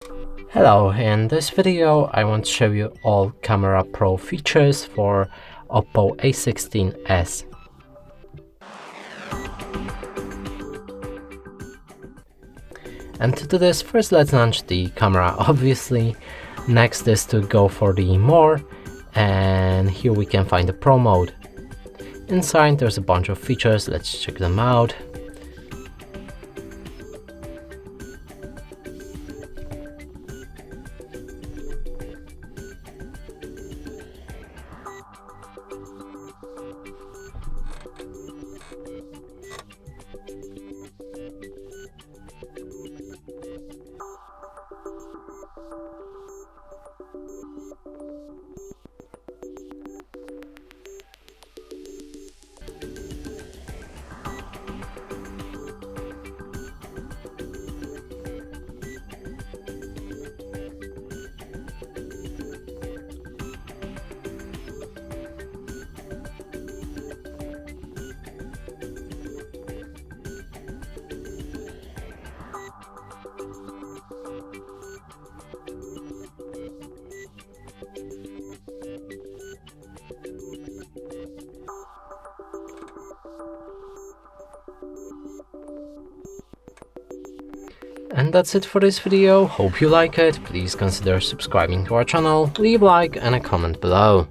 Hello, in this video I want to show you all Camera Pro features for Oppo A16s. And to do this, first let's launch the camera, obviously. Next is to go for the More, and here we can find the Pro mode. Inside there's a bunch of features, let's check them out. And that's it for this video. Hope you like it. Please consider subscribing to our channel, leave a like and a comment below.